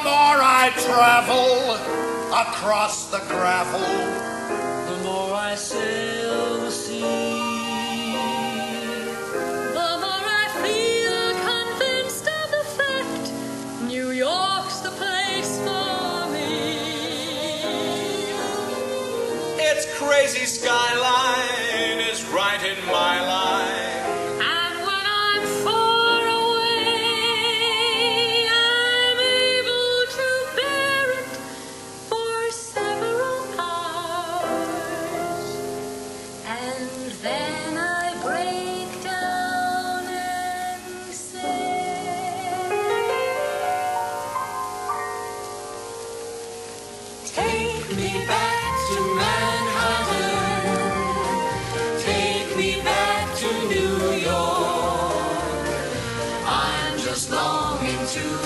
more I travel across the gravel, the more I sail the sea, the more I feel convinced of the fact New York's the place for me. Its crazy skyline is right in my line.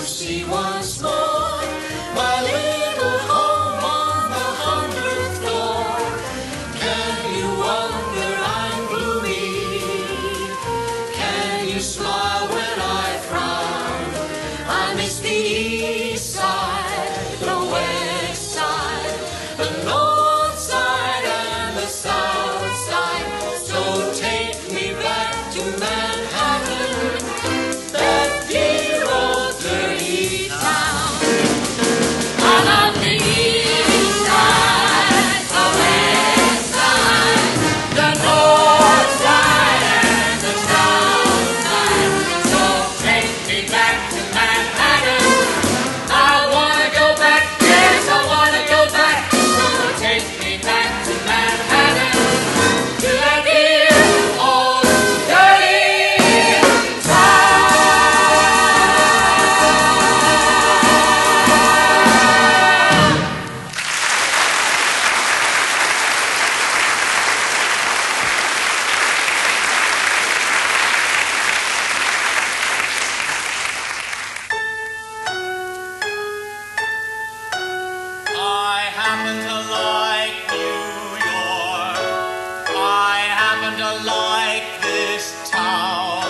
See once more my little home on the 100th floor. Can you wonder I'm gloomy? Can you smile when I frown? I miss the east side, the west side, the north side and the south side. So take me back to Manhattan, that dear old dirty town. On the east side, the west side, the north side and the south side. So take me back to Manhattan. I wanna go back, yes, I wanna go back. So take me back to Manhattan, to that dear old dirty town. I happen to like New York. I happen to like this town.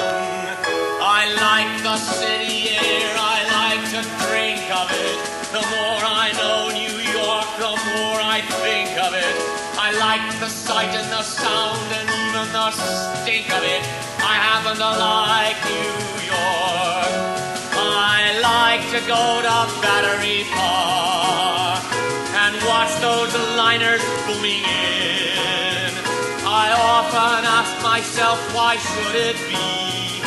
I like the city air. I like to drink of it. The more I know New York, the more I think of it. I like the sight and the sound and even the stink of it. I happen to like New York. I like to go to Battery Park and watch those liners booming in. I often ask myself, why should it be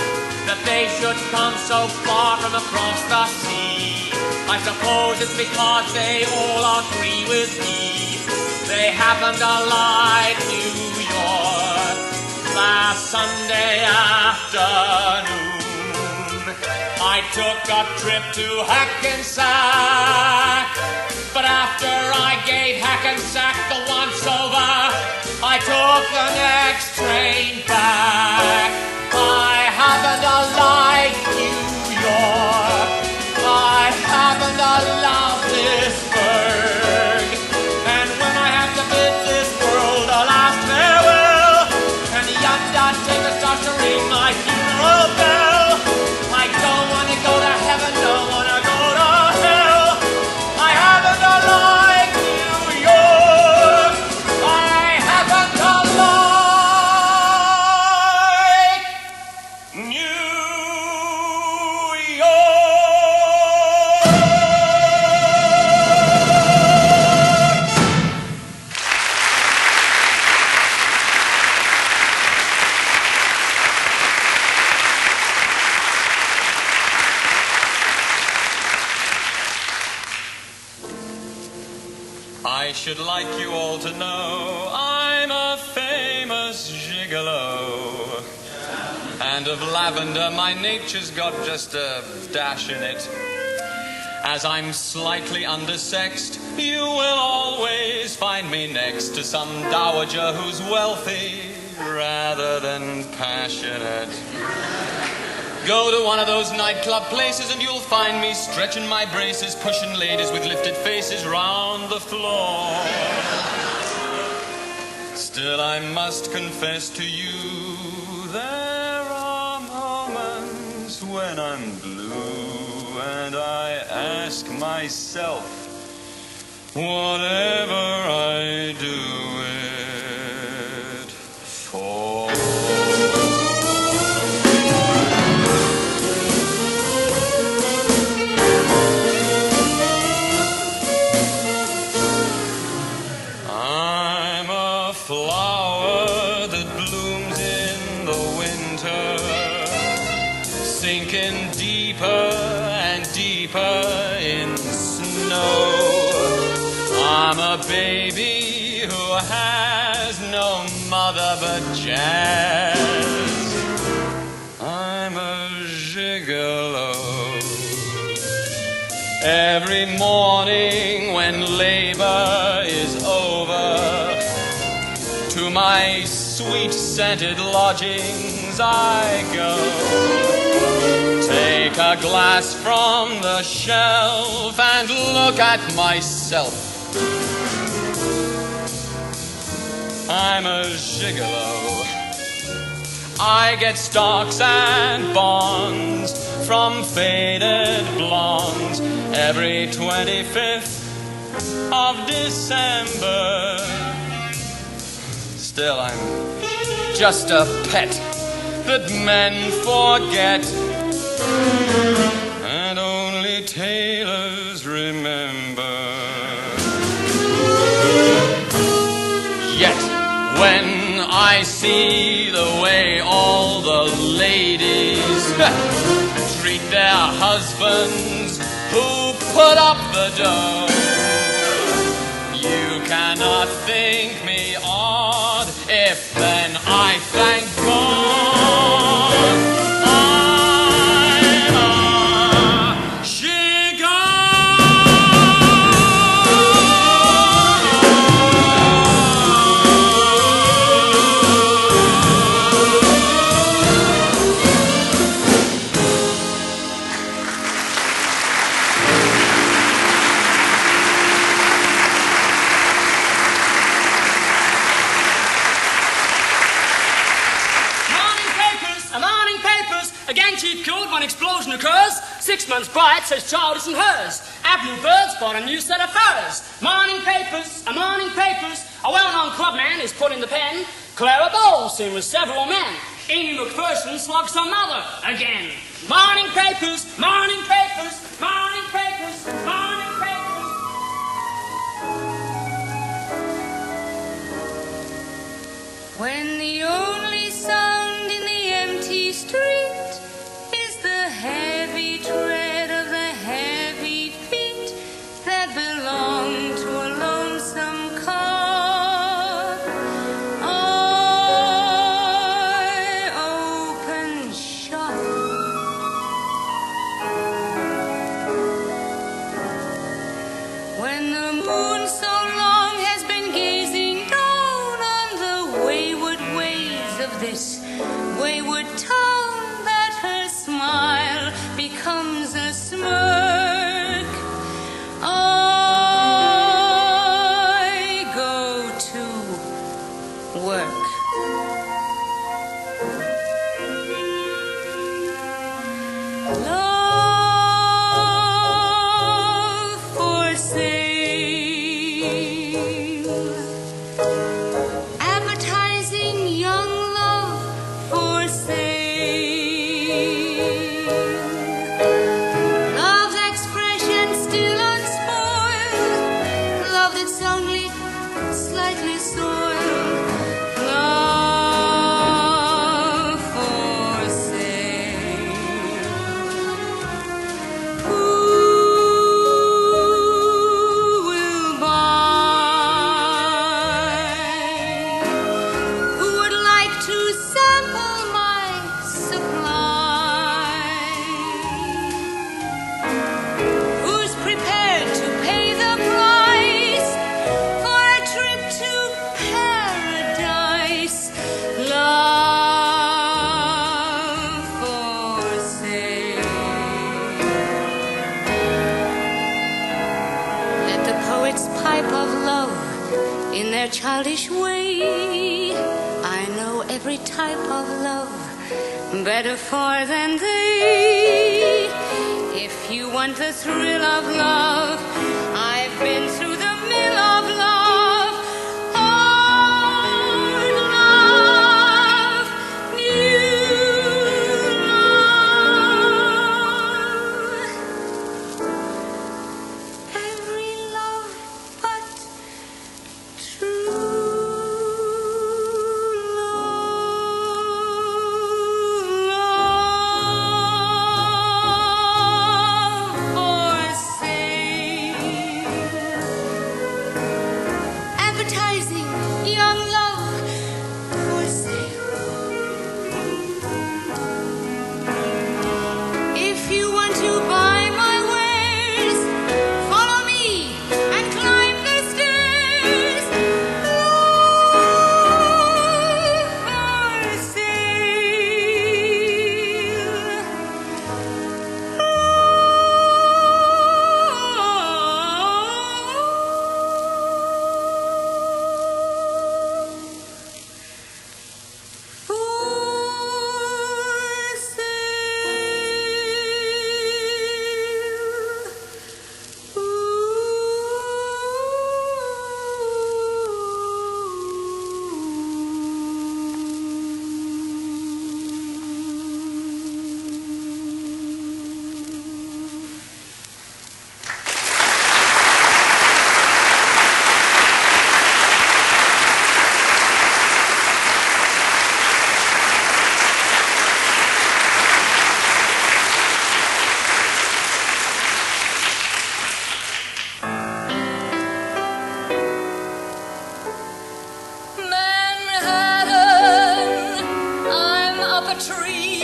that they should come so far from across the sea? I suppose it's because they all agree with me. They happen to like New York. Last Sunday afternoon, I took a trip to Hackensack, but after I gave Hackensack the once-over, I took the next train back. I happen to like New York. I happen to love this burg. And when I have to bid this world a last farewell, and the undertaker starts to ring my funeral bell, I don't want to go to heaven, don't want to go to hell. I happen to like New York. I happen to like New York. I should like you all to know I'm a famous gigolo. And of lavender my nature's got just a dash in it. As I'm slightly undersexed, you will always find me next to some dowager who's wealthy rather than passionate. Go to one of those nightclub places and you'll find me stretching my braces, pushing ladies with lifted faces round the floor. Still, I must confess to you, there are moments when I'm blue and I ask myself, whatever I do it for. I'm a flower that blooms in the winter, sinking deeper and deeper in snow. I'm a baby who has no mother but jazz. I'm a gigolo. Every morning when labor is over, to my sweet-scented lodgings I go. Take a glass from the shelf and look at myself. I'm a gigolo. I get stocks and bonds from faded blondes every 25th of December. Still, I'm just a pet that men forget, and only tailors remember. Yet, when I see the way all the ladies treat their husbands who put up the dough, you cannot think me odd if then I thank God I'm a One explosion occurs. 6 months bright, says child isn't hers. Avenue birds bought a new set of furs. Morning papers, a well-known clubman is put in the pen. Clara Bowles seen with several men. Amy McPherson slugs some mother again. Morning papers, morning papers, morning papers, morning papers. When the only sound in the empty street heavy tread of the heavy feet that belong to a lonesome car, I open shop. When the moon so long has been gazing down on the wayward ways of this wayward town, that her smile becomes a smirk, I go to work. Love for sale, advertising young love for sale. Childish way, I know every type of love better far than they. If you want the thrill of love. I've been through the mill of love, old love, new love. Every love but true love for sale. Advertising young love for sale. If you want to buy my wares, follow me and climb the stairs. Love for Manhattan, I'm up a tree.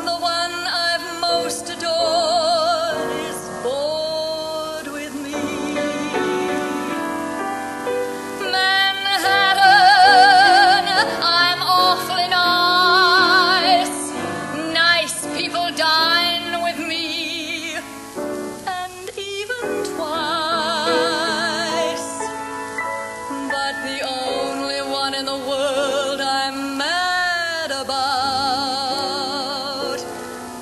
The one I've most adored is bored with me. Manhattan, I'm awfully nice. Nice people dine with me, and even twice. But the only one in the world I'm mad about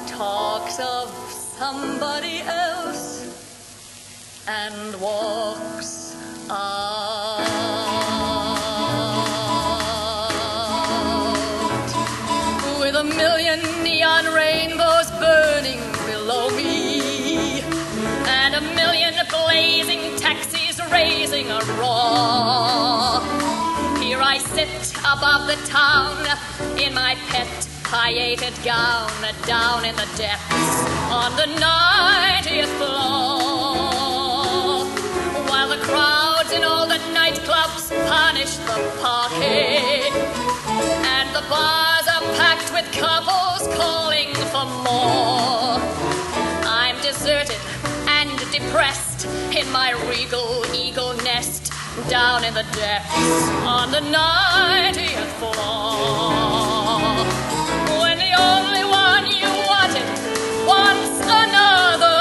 talks of somebody else and walks out with a million neon rainbows burning below me and a million blazing taxis raising a roar. Here I sit above the town in my pet piated gown, down in the depths on the 90th floor, while the crowds in all the nightclubs punish the parquet, and the bars are packed with couples calling for more. I'm deserted and depressed in my regal eagle nest, down in the depths on the 90th floor, when the only one you wanted wants another.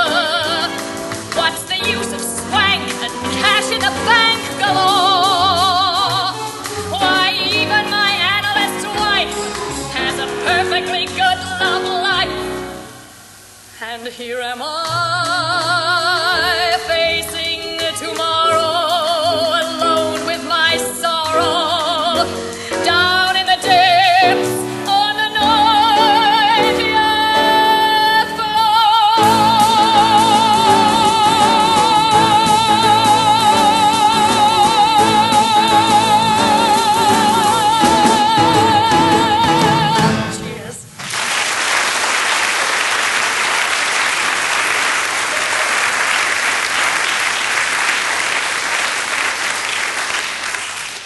What's the use of swank and cash in the bank galore? Why, even my analyst's wife has a perfectly good love life, and here am I facing tomorrow alone with my sorrow, down in the depths on the 90th floor. Cheers.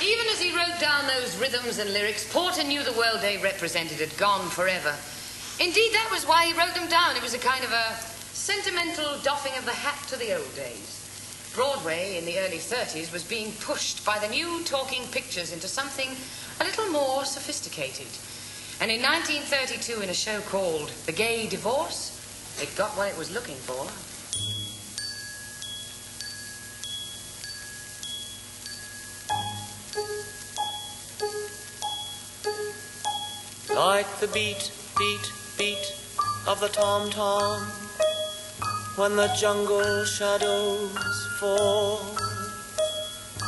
Even as he wrote down those rhythms and lyrics, Porter knew the world they represented had gone forever. Indeed, that was why he wrote them down. It was a kind of a sentimental doffing of the hat to the old days. Broadway in the early 30s was being pushed by the new talking pictures into something a little more sophisticated. And in 1932, in a show called The Gay Divorce, it got what it was looking for. Like the beat, beat, beat of the tom-tom, when the jungle shadows fall,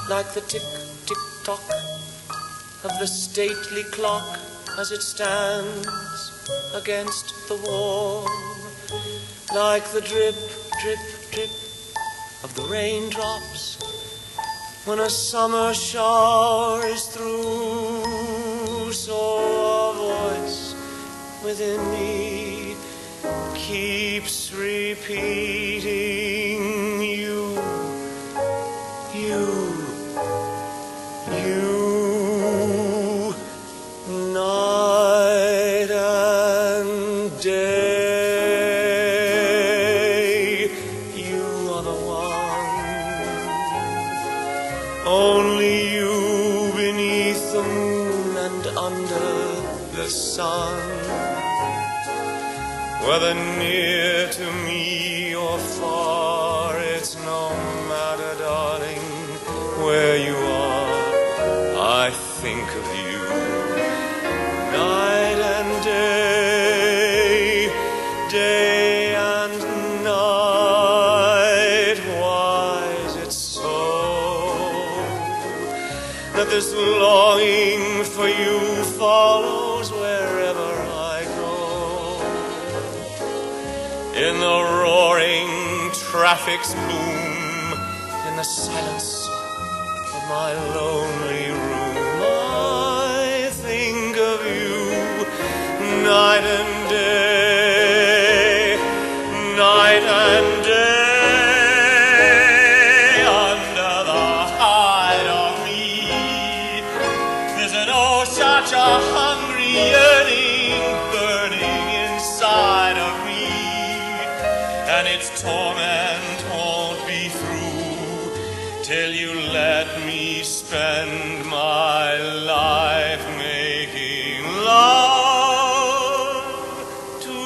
like the tick-tick-tock of the stately clock as it stands against the wall, like the drip, drip, drip of the raindrops when a summer shower is through. So a voice within me keeps repeating, you, night and day, you are the one, only you beneath the moon and under the sun. Whether near to me or far, it's no matter, darling, where you are, I think of you. Night and day, day and night. Why is it so that this longing for you follows wherever I go? In the roaring traffic's boom, in the silence of my lonely room, I think of you night and day, night and day. Under the hide of me, there's an oh such a hungry yearning burning inside of me, and its torment won't be through till you let me spend my life making love to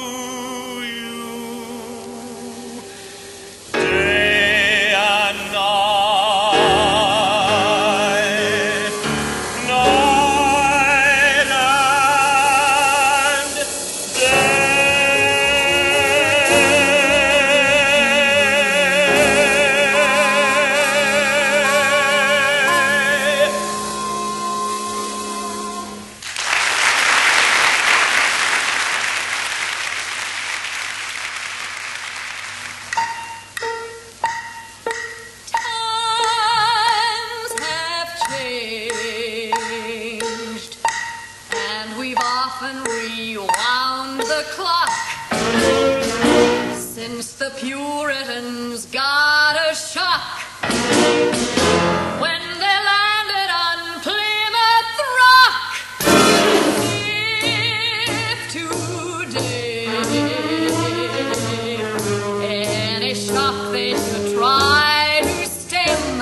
you, day and night, night and day. Times have changed, and we've often rewound the clock since the Puritans got a shock when they landed on Plymouth Rock. If today any shock they should try to stem,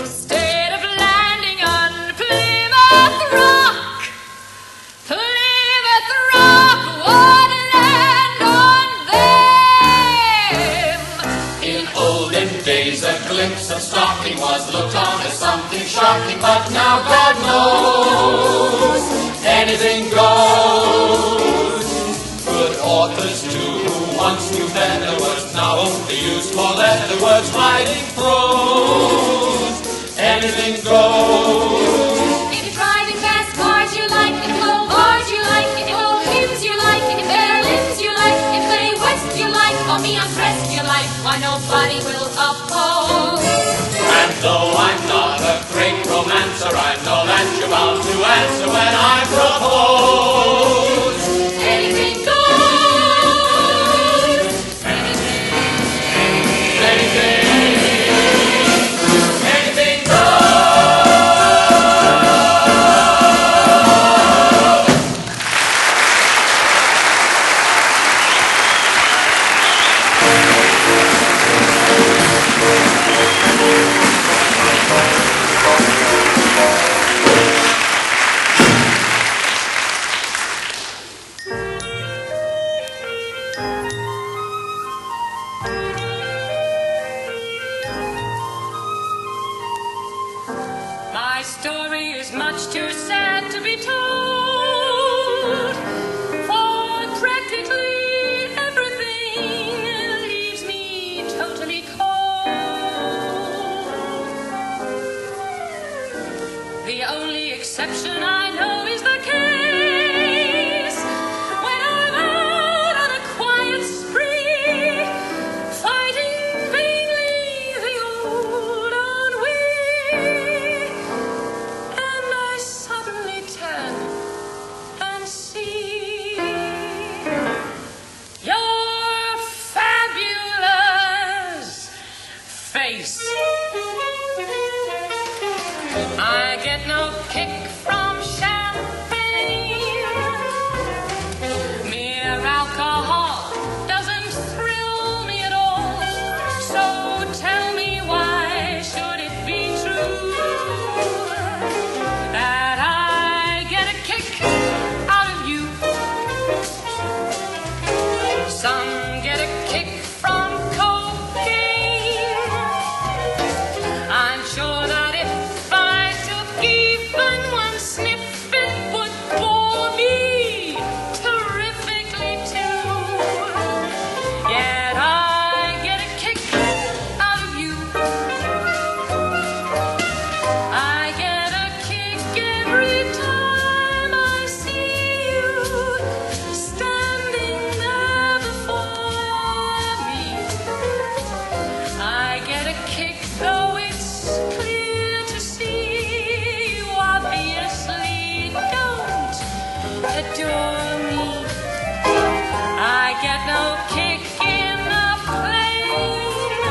instead of landing on Plymouth Rock, Plymouth Rock would land on them. In olden days, a glimpse of stocking was looked on as something shocking, but now God knows anything goes. Good authors too, who once knew better words, now only use four-letter words writing prose. Anything goes. If you're driving fast cars you like, if low bars you like, if old hymns you like, if Berlins you like, if May West you like, or me unpressed you like, why nobody will oppose. And though I'm not a great romancer, I know that you're bound to answer when I propose. Anything goes. Anything, anything goes. face. I get no kick from champagne. Mere alcohol doesn't thrill me at all. So tell me, why should it be true that I get a kick out of you? Some get a kick from cocaine. I'm sure that if I took even one sniff, it would bore me terrifically too. Yet I get a kick out of you. I get a kick every time I see you standing there before me. I get a kick, though it's clear to see you obviously don't adore me. I get no kick in a plane.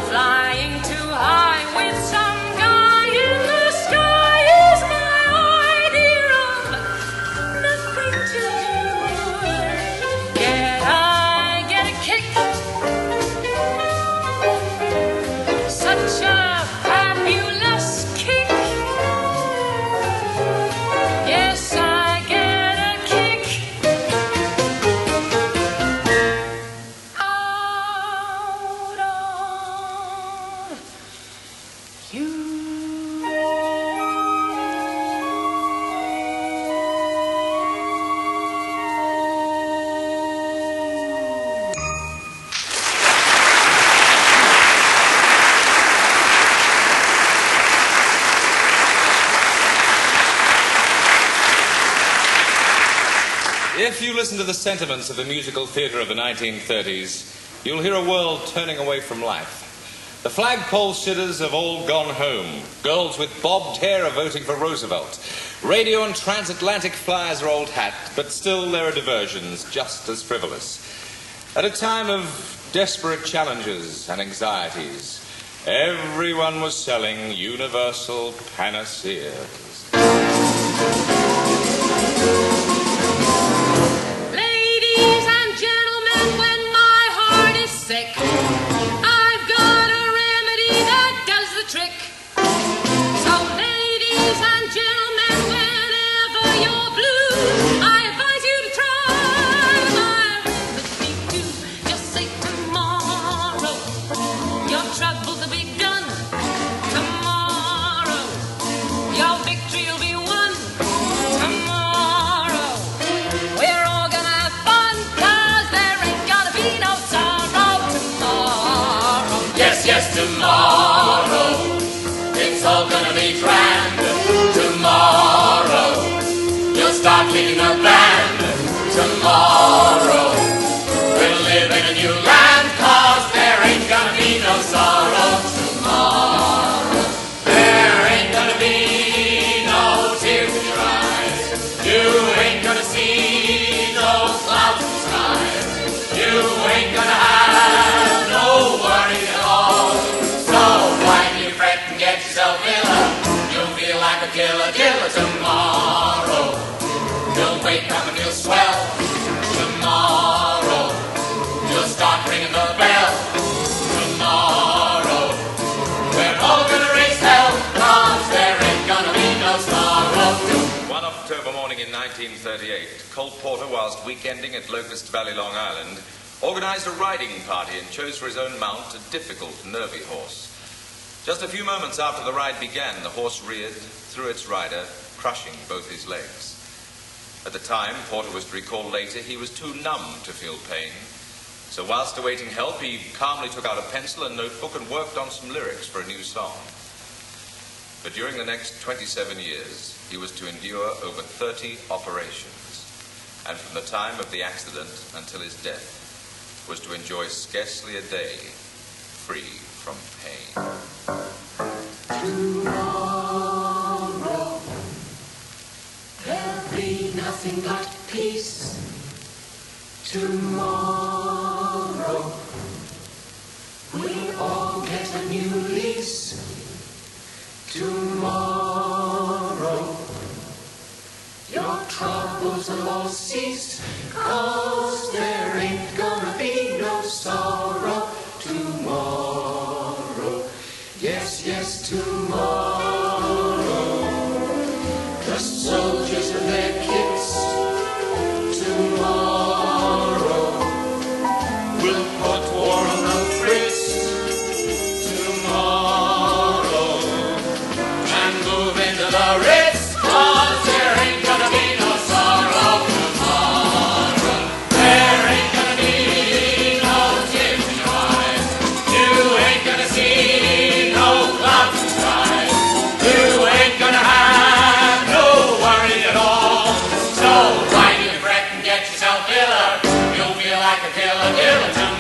Flying too high with some guy in the sky is my idea of nothing to do. Yet I get a kick. Such a fabulous kick. Yes, I get a kick out of you. If you listen to the sentiments of the musical theatre of the 1930s, you'll hear a world turning away from life. The flagpole sitters have all gone home. Girls with bobbed hair are voting for Roosevelt. Radio and transatlantic flyers are old hat, but still there are diversions just as frivolous. At a time of desperate challenges and anxieties, everyone was selling universal panaceas. Ladies and gentlemen, when my heart is sick, I've got a remedy that does the trick. So ladies and gentlemen, whenever you're blue, I advise you to try my remedy too. Just say tomorrow, your troubles will be done. Tomorrow, your victory will be won. Tomorrow, we're all gonna have fun, 'cause there ain't gonna be no sorrow tomorrow. Yes, yes, tomorrow, it's all gonna be grand. Tomorrow, you'll start leading a band. Tomorrow, we'll live in a new land, 'cause there ain't gonna be no sorrow tomorrow. There ain't gonna be no tears in your eyes. You ain't gonna see no clouds in the skies. You ain't gonna have no worries at all. So why do you fret and get yourself ill? You'll feel like a killer tomorrow. You'll wake up and feel swell. Tomorrow, you'll start ringing the bell. Tomorrow, we're all gonna raise hell, 'cause there ain't gonna be no sorrow. One October morning in 1938, Cole Porter, whilst weekending at Locust Valley, Long Island, organized a riding party and chose for his own mount a difficult, nervy horse. Just a few moments after the ride began, the horse reared, threw its rider, crushing both his legs. At the time, Porter was to recall later, he was too numb to feel pain. So whilst awaiting help, he calmly took out a pencil and notebook and worked on some lyrics for a new song. But during the next 27 years, he was to endure over 30 operations, and from the time of the accident until his death, was to enjoy scarcely a day free from pain. Tomorrow, there'll be nothing but peace. Tomorrow, we'll all a new lease. Tomorrow, your troubles will all cease, 'cause there ain't gonna be no sorrow tomorrow. Yes, yes, tomorrow. The soldiers and their kits tomorrow will put war on the Brits tomorrow and move into the Ritz, 'cause there ain't gonna be no sorrow tomorrow. There ain't gonna be no tears in your eyes. You ain't gonna see no clouds in skies. You ain't gonna have no worry at all. So find your breath and get yourself killer. You'll feel like a killer, killer tonight.